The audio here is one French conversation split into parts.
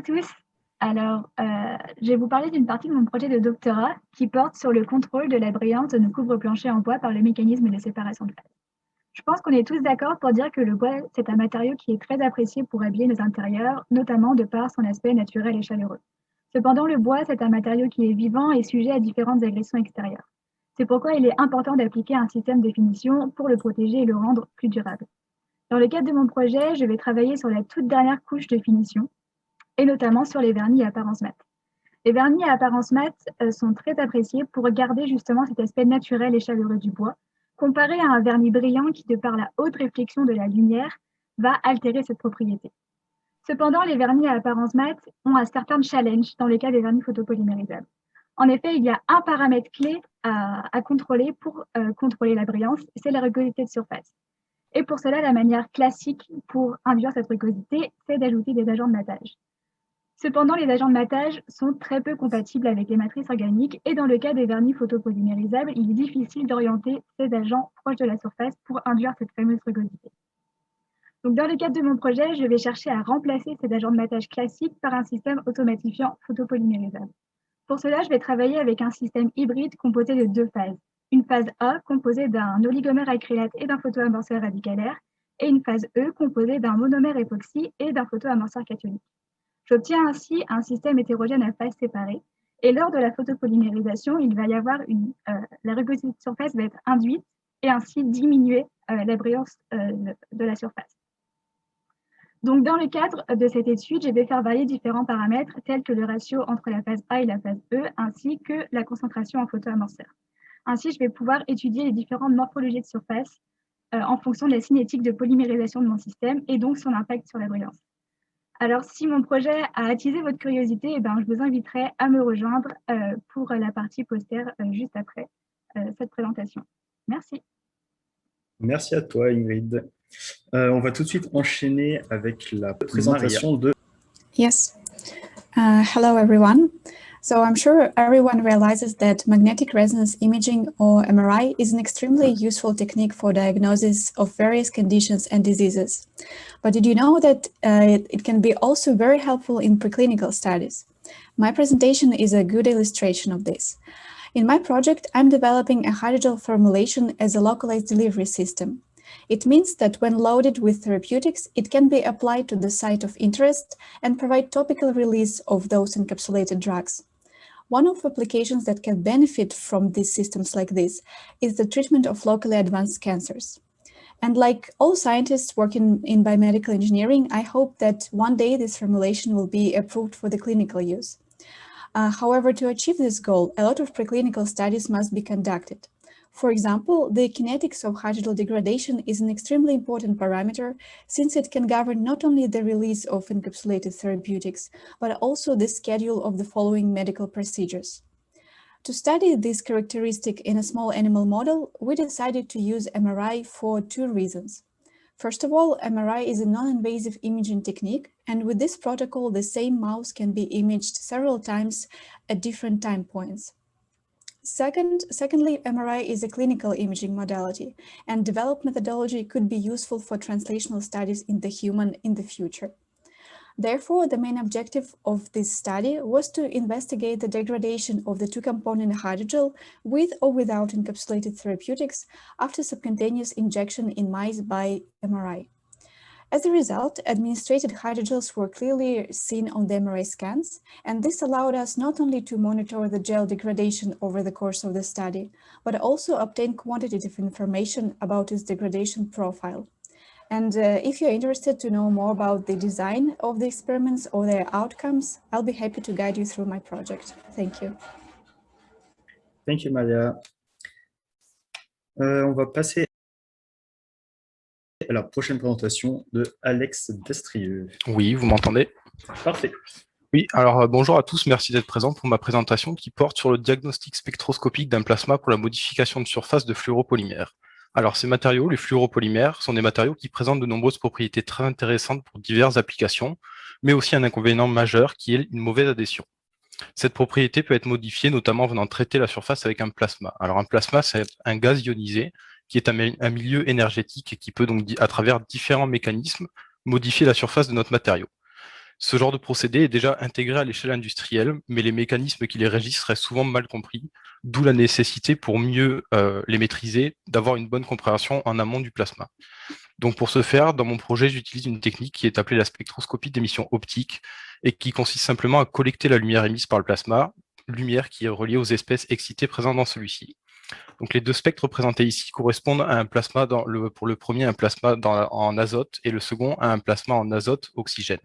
à tous. Je vais vous parler d'une partie de mon projet de doctorat qui porte sur le contrôle de la brillance de nos couvre-planchers en bois par le mécanisme de séparation de phase. Je pense qu'on est tous d'accord pour dire que le bois, c'est un matériau qui est très apprécié pour habiller nos intérieurs, notamment de par son aspect naturel et chaleureux. Cependant, le bois, c'est un matériau qui est vivant et sujet à différentes agressions extérieures. C'est pourquoi il est important d'appliquer un système de finition pour le protéger et le rendre plus durable. Dans le cadre de mon projet, je vais travailler sur la toute dernière couche de finition, et notamment sur les vernis à apparence mat. Les vernis à apparence mat sont très appréciés pour garder justement cet aspect naturel et chaleureux du bois, comparé à un vernis brillant qui, de par la haute réflexion de la lumière, va altérer cette propriété. Cependant, les vernis à apparence mat ont un certain challenge dans le cas des vernis photopolymérisables. En effet, il y a un paramètre clé à contrôler pour contrôler la brillance, c'est la rugosité de surface. Et pour cela, la manière classique pour induire cette rugosité, c'est d'ajouter des agents de matage. Cependant, les agents de matage sont très peu compatibles avec les matrices organiques et dans le cas des vernis photopolymérisables, il est difficile d'orienter ces agents proches de la surface pour induire cette fameuse rugosité. Donc, dans le cadre de mon projet, je vais chercher à remplacer ces agents de matage classiques par un système automatifiant photopolymérisable. Pour cela, je vais travailler avec un système hybride composé de deux phases. Une phase A composée d'un oligomère acrylate et d'un photoamorceur radicalaire et une phase E composée d'un monomère époxy et d'un photoamorceur cationique. J'obtiens ainsi un système hétérogène à phases séparées et lors de la photopolymérisation, il va y avoir la rugosité de surface va être induite et ainsi diminuer la brillance de la surface. Donc, dans le cadre de cette étude, je vais faire varier différents paramètres tels que le ratio entre la phase A et la phase E, ainsi que la concentration en photoamorceur. Ainsi, je vais pouvoir étudier les différentes morphologies de surface en fonction de la cinétique de polymérisation de mon système et donc son impact sur la brillance. Alors, si mon projet a attisé votre curiosité, je vous inviterai à me rejoindre pour la partie poster juste après cette présentation. Merci. Merci à toi, Ingrid. On va tout de suite enchaîner avec la présentation de... Yes. Hello, everyone. So I'm sure everyone realizes that magnetic resonance imaging, or MRI, is an extremely useful technique for diagnosis of various conditions and diseases. But did you know that it can be also very helpful in preclinical studies? My presentation is a good illustration of this. In my project, I'm developing a hydrogel formulation as a localized delivery system. It means that when loaded with therapeutics, it can be applied to the site of interest and provide topical release of those encapsulated drugs. One of the applications that can benefit from these systems like this is the treatment of locally advanced cancers. And like all scientists working in biomedical engineering, I hope that one day this formulation will be approved for the clinical use. However, to achieve this goal, a lot of preclinical studies must be conducted. For example, the kinetics of hydrogel degradation is an extremely important parameter since it can govern not only the release of encapsulated therapeutics, but also the schedule of the following medical procedures. To study this characteristic in a small animal model, we decided to use MRI for two reasons. First of all, MRI is a non-invasive imaging technique, and with this protocol, the same mouse can be imaged several times at different time points. Secondly, MRI is a clinical imaging modality, and developed methodology could be useful for translational studies in the human in the future. Therefore, the main objective of this study was to investigate the degradation of the two-component hydrogel with or without encapsulated therapeutics after subcutaneous injection in mice by MRI. As a result, administrated hydrogels were clearly seen on the MRI scans, and this allowed us not only to monitor the gel degradation over the course of the study, but also obtain quantitative information about its degradation profile. And if you're interested to know more about the design of the experiments or their outcomes, I'll be happy to guide you through my project. Thank you. Thank you, Maria. On va passer à la prochaine présentation de Alex Destrieux. Oui, vous m'entendez? Parfait. Oui, alors bonjour à tous, merci d'être présents pour ma présentation qui porte sur le diagnostic spectroscopique d'un plasma pour la modification de surface de fluoropolymères. Alors ces matériaux, les fluoropolymères, sont des matériaux qui présentent de nombreuses propriétés très intéressantes pour diverses applications, mais aussi un inconvénient majeur qui est une mauvaise adhésion. Cette propriété peut être modifiée notamment en venant traiter la surface avec un plasma. Alors un plasma, c'est un gaz ionisé qui est un milieu énergétique et qui peut donc, à travers différents mécanismes, modifier la surface de notre matériau. Ce genre de procédé est déjà intégré à l'échelle industrielle, mais les mécanismes qui les régissent restent souvent mal compris, d'où la nécessité pour mieux les maîtriser, d'avoir une bonne compréhension en amont du plasma. Donc pour ce faire, dans mon projet, j'utilise une technique qui est appelée la spectroscopie d'émission optique et qui consiste simplement à collecter la lumière émise par le plasma, lumière qui est reliée aux espèces excitées présentes dans celui-ci. Donc les deux spectres représentés ici correspondent à un plasma, pour le premier, un plasma en azote et le second à un plasma en azote-oxygène.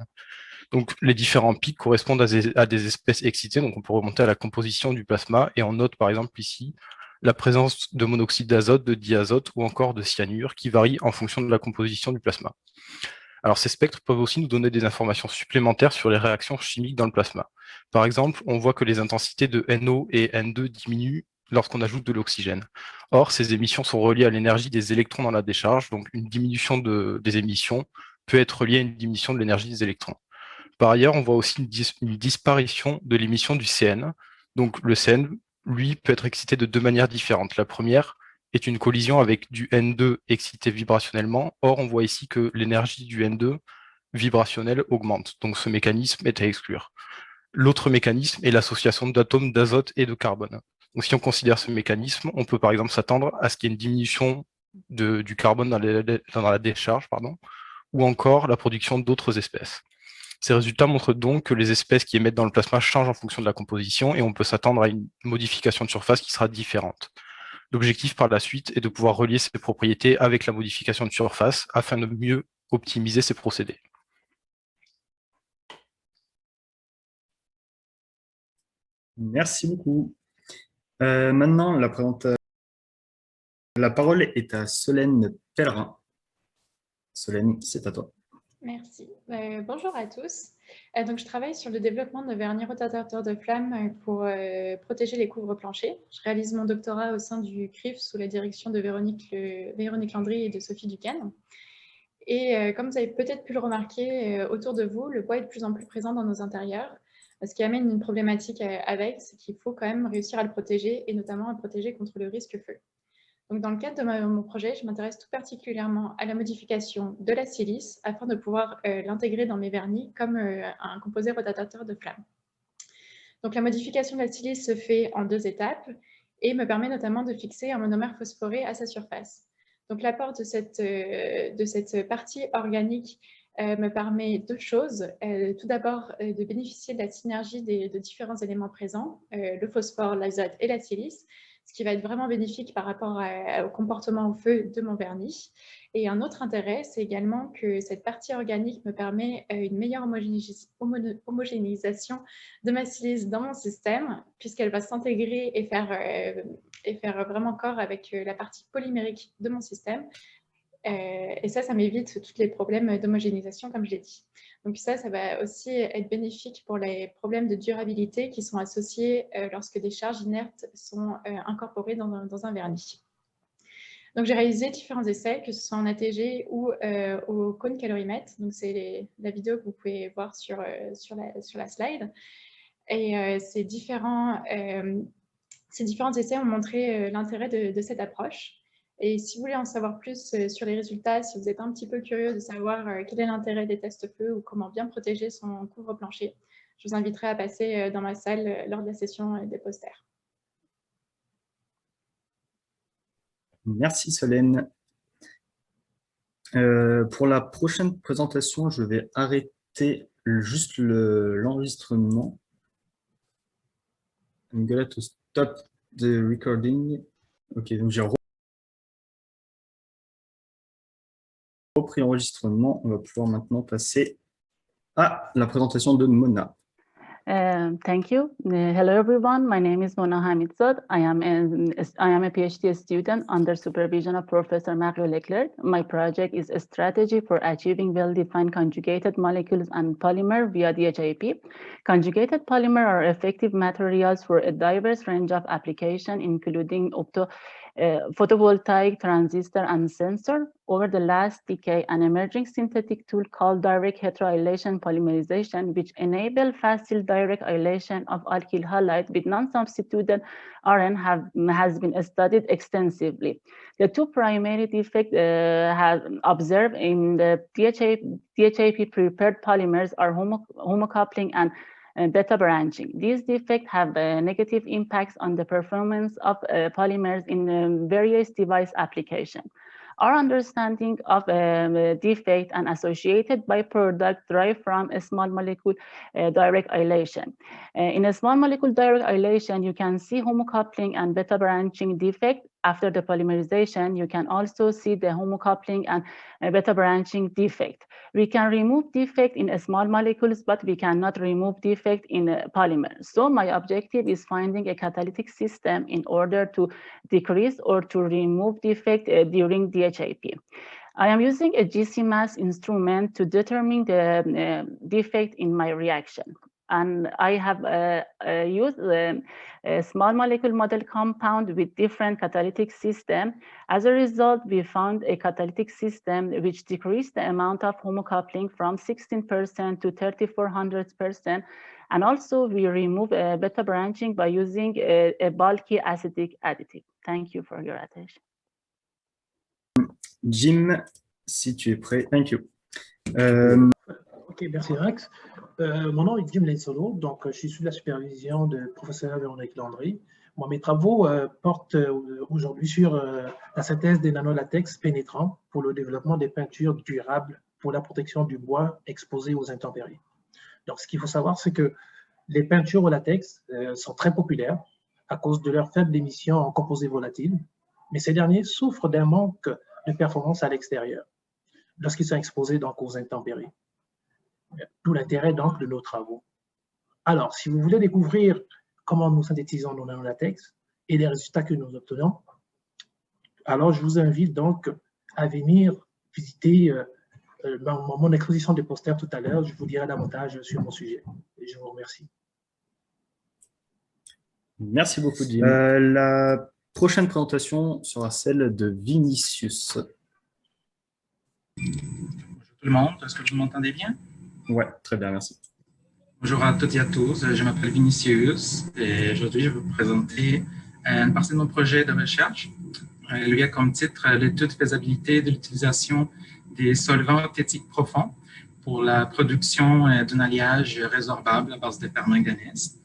Donc les différents pics correspondent à des espèces excitées, donc on peut remonter à la composition du plasma et on note par exemple ici la présence de monoxyde d'azote, de diazote ou encore de cyanure qui varie en fonction de la composition du plasma. Alors ces spectres peuvent aussi nous donner des informations supplémentaires sur les réactions chimiques dans le plasma. Par exemple, on voit que les intensités de NO et N2 diminuent lorsqu'on ajoute de l'oxygène. Or, ces émissions sont reliées à l'énergie des électrons dans la décharge, donc une diminution des émissions peut être liée à une diminution de l'énergie des électrons. Par ailleurs, on voit aussi une disparition de l'émission du CN. Donc le CN, lui, peut être excité de deux manières différentes. La première est une collision avec du N2 excité vibrationnellement. Or, on voit ici que l'énergie du N2 vibrationnel augmente. Donc ce mécanisme est à exclure. L'autre mécanisme est l'association d'atomes d'azote et de carbone. Donc si on considère ce mécanisme, on peut par exemple s'attendre à ce qu'il y ait une diminution du carbone dans la décharge, ou encore la production d'autres espèces. Ces résultats montrent donc que les espèces qui émettent dans le plasma changent en fonction de la composition et on peut s'attendre à une modification de surface qui sera différente. L'objectif par la suite est de pouvoir relier ces propriétés avec la modification de surface afin de mieux optimiser ces procédés. Merci beaucoup. Maintenant, la parole est à Solène Pellerin. Solène, c'est à toi. Merci. Bonjour à tous. Donc, je travaille sur le développement de vernis rotatateurs de flamme pour protéger les couvre-planchers. Je réalise mon doctorat au sein du CRIF sous la direction de Véronique Landry et de Sophie Duquesne. Et comme vous avez peut-être pu le remarquer autour de vous, le bois est de plus en plus présent dans nos intérieurs. Ce qui amène une problématique avec, c'est qu'il faut quand même réussir à le protéger et notamment à le protéger contre le risque feu. Donc, dans le cadre de mon projet, je m'intéresse tout particulièrement à la modification de la silice afin de pouvoir l'intégrer dans mes vernis comme un composé rotatateur de flamme. Donc, la modification de la silice se fait en 2 étapes et me permet notamment de fixer un monomère phosphoré à sa surface. Donc, l'apport de cette partie organique me permet 2 choses. Tout d'abord, de bénéficier de la synergie de différents éléments présents, le phosphore, l'azote et la silice, ce qui va être vraiment bénéfique par rapport au comportement au feu de mon vernis. Et un autre intérêt, c'est également que cette partie organique me permet une meilleure homogénéisation de ma silice dans mon système, puisqu'elle va s'intégrer et faire vraiment corps avec la partie polymérique de mon système. Et ça m'évite tous les problèmes d'homogénéisation, comme je l'ai dit. Donc ça va aussi être bénéfique pour les problèmes de durabilité qui sont associés lorsque des charges inertes sont incorporées dans un vernis. Donc j'ai réalisé différents essais, que ce soit en ATG ou au cône calorimètre. Donc c'est la vidéo que vous pouvez voir sur la slide. Et ces différents essais ont montré l'intérêt de cette approche. Et si vous voulez en savoir plus sur les résultats, si vous êtes un petit peu curieux de savoir quel est l'intérêt des tests feu ou comment bien protéger son couvre-plancher, je vous inviterai à passer dans ma salle lors de la session des posters. Merci Solène. Pour la prochaine présentation, je vais arrêter juste l'enregistrement. I'm going to stop the recording. Ok, donc j'ai repris l'enregistrement. On va pouvoir maintenant passer à la présentation de Mona. Thank you. Hello, everyone. My name is Mona Hamidzad. I am a PhD student under supervision of Professor Mario Leclerc. My project is a strategy for achieving well-defined conjugated molecules and polymer via DHIP. Conjugated polymer are effective materials for a diverse range of application, including photovoltaic transistor and sensor. Over the last decade, an emerging synthetic tool called direct heteroylation polymerization, which enable facile direct ylation of alkyl halide with non-substituted RN has been studied extensively. The two primary defects have observed in the DHIP prepared polymers are homocoupling and beta branching. These defects have negative impacts on the performance of polymers in various device applications. Our understanding of defect and associated byproduct derive from a small molecule direct ylation. In a small molecule direct ylation, you can see homocoupling and beta branching defect. After the polymerization, you can also see the homocoupling and beta branching defect. We can remove defect in small molecules, but we cannot remove defect in polymers. So my objective is finding a catalytic system in order to decrease or to remove defect during DHIP. I am using a GC-mass instrument to determine the defect in my reaction. And I have used a small molecule model compound with different catalytic system. As a result, we found a catalytic system which decreased the amount of homocoupling from 16% to 3,400%. And also we remove beta branching by using a bulky acidic additive. Thank you for your attention. Jim, si tu es prêt. Thank you. Ok, merci Rex. Mon nom est Jim Lensolo, donc je suis sous la supervision de professeur Véronique Landry. Moi, mes travaux portent aujourd'hui sur la synthèse des nanolatex pénétrants pour le développement des peintures durables pour la protection du bois exposé aux intempéries. Donc, ce qu'il faut savoir, c'est que les peintures au latex sont très populaires à cause de leur faible émission en composés volatiles, mais ces derniers souffrent d'un manque de performance à l'extérieur lorsqu'ils sont exposés donc aux intempéries. D'où l'intérêt donc de nos travaux. Alors, si vous voulez découvrir comment nous synthétisons nos nanolatex et les résultats que nous obtenons, alors je vous invite donc à venir visiter mon exposition de posters tout à l'heure. Je vous dirai davantage sur mon sujet. Et je vous remercie. Merci beaucoup, Jim. La prochaine présentation sera celle de Vinicius. Bonjour tout le monde, est-ce que vous m'entendez bien? Ouais, très bien, merci. Bonjour à toutes et à tous, je m'appelle Vinicius et aujourd'hui je vais vous présenter une partie de mon projet de recherche. Il y a comme titre l'étude de faisabilité de l'utilisation des solvants euthétiques profonds pour la production d'un alliage résorbable à base de permanganèse.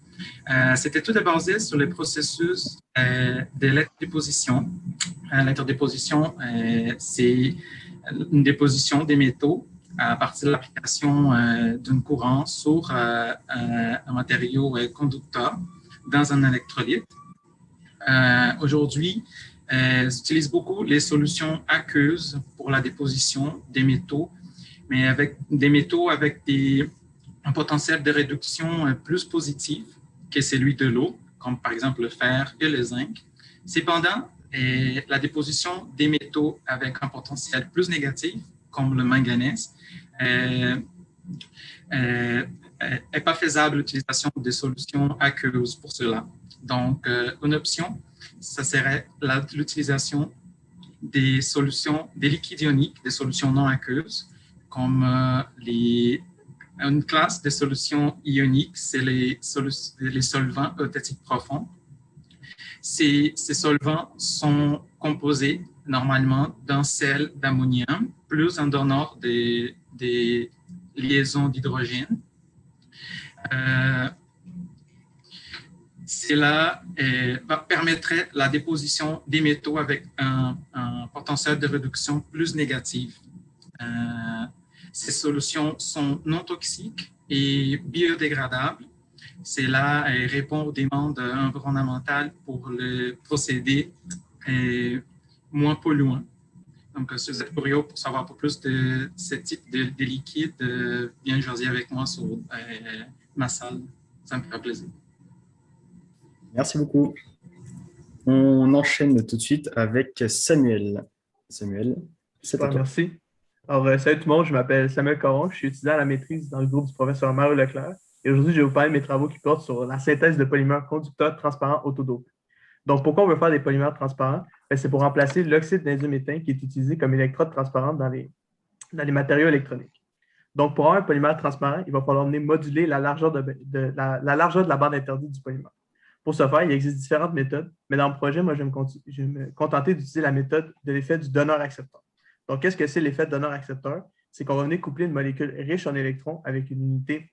Cette étude est basée sur le processus de l'électrodéposition. L'électrodéposition, c'est une déposition des métaux à partir de l'application d'un courant sur un matériau conducteur dans un électrolyte. Aujourd'hui, j'utilise beaucoup les solutions aqueuses pour la déposition des métaux, mais avec des métaux avec un potentiel de réduction plus positif que celui de l'eau, comme par exemple le fer et le zinc. Cependant, la déposition des métaux avec un potentiel plus négatif, comme le manganèse, n'est pas faisable l'utilisation des solutions aqueuses pour cela. Donc, une option, ça serait l'utilisation des solutions, des liquides ioniques, des solutions non aqueuses, comme une classe de solutions ioniques, c'est les solvants euthétiques profonds. Ces solvants sont composés normalement d'un sel d'ammonium plus un donneur des liaisons d'hydrogène. Cela permettrait la déposition des métaux avec un potentiel de réduction plus négatif. Ces solutions sont non toxiques et biodégradables. Cela répond aux demandes environnementales pour le procédé moins polluant. Donc, si vous êtes curieux pour savoir un peu plus de ce type de liquide, bien choisir avec moi sur ma salle. Ça me fera plaisir. Merci beaucoup. On enchaîne tout de suite avec Samuel. Samuel, c'est à toi. Merci. Alors, salut tout le monde, je m'appelle Samuel Caron, je suis étudiant à la maîtrise dans le groupe du professeur Mario Leclerc. Et aujourd'hui, je vais vous parler de mes travaux qui portent sur la synthèse de polymères conducteurs transparents autodopés. Donc, pourquoi on veut faire des polymères transparents? C'est pour remplacer l'oxyde d'indium-étain qui est utilisé comme électrode transparente dans les matériaux électroniques. Donc, pour avoir un polymère transparent, il va falloir moduler la largeur de la bande interdite du polymère. Pour ce faire, il existe différentes méthodes, mais dans le projet, moi, je vais me contenter d'utiliser la méthode de l'effet du donneur-accepteur. Donc, qu'est-ce que c'est l'effet donneur-accepteur? C'est qu'on va venir coupler une molécule riche en électrons avec une unité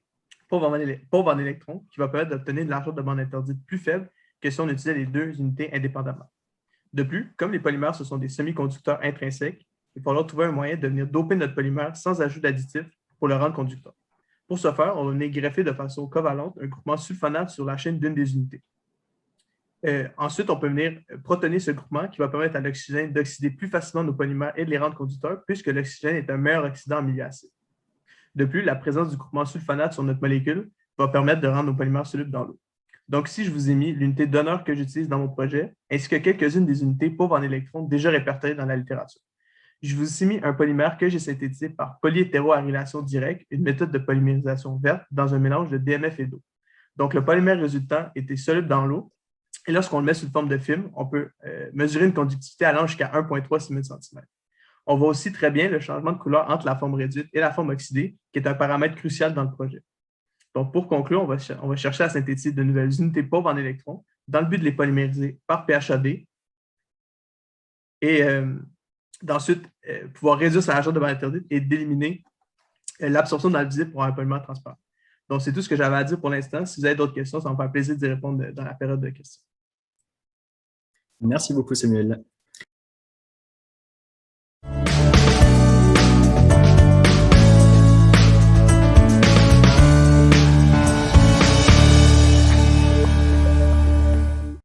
pauvre en électrons qui va permettre d'obtenir une largeur de bande interdite plus faible que si on utilisait les deux unités indépendamment. De plus, comme les polymères, ce sont des semi-conducteurs intrinsèques, il va falloir trouver un moyen de venir doper notre polymère sans ajout d'additifs pour le rendre conducteur. Pour ce faire, on va venir greffer de façon covalente un groupement sulfonate sur la chaîne d'une des unités. Ensuite, on peut venir protoner ce groupement qui va permettre à l'oxygène d'oxyder plus facilement nos polymères et de les rendre conducteurs puisque l'oxygène est un meilleur oxydant en milieu acide. De plus, la présence du groupement sulfonate sur notre molécule va permettre de rendre nos polymères solubles dans l'eau. Donc, si je vous ai mis l'unité donneur que j'utilise dans mon projet, ainsi que quelques-unes des unités pauvres en électrons déjà répertoriées dans la littérature. Je vous ai mis un polymère que j'ai synthétisé par polyhétéroarylation directe, une méthode de polymérisation verte dans un mélange de DMF et d'eau. Donc, le polymère résultant était soluble dans l'eau, et lorsqu'on le met sous forme de film, on peut mesurer une conductivité allant jusqu'à 1,3 cm. On voit aussi très bien le changement de couleur entre la forme réduite et la forme oxydée, qui est un paramètre crucial dans le projet. Donc, pour conclure, on va chercher à synthétiser de nouvelles unités pauvres en électrons dans le but de les polymériser par PHAD et d'ensuite pouvoir réduire sa largeur de bande interdite et d'éliminer l'absorption dans le visible pour un polymère transparent. Donc, c'est tout ce que j'avais à dire pour l'instant. Si vous avez d'autres questions, ça va me faire plaisir d'y répondre dans la période de questions. Merci beaucoup, Samuel.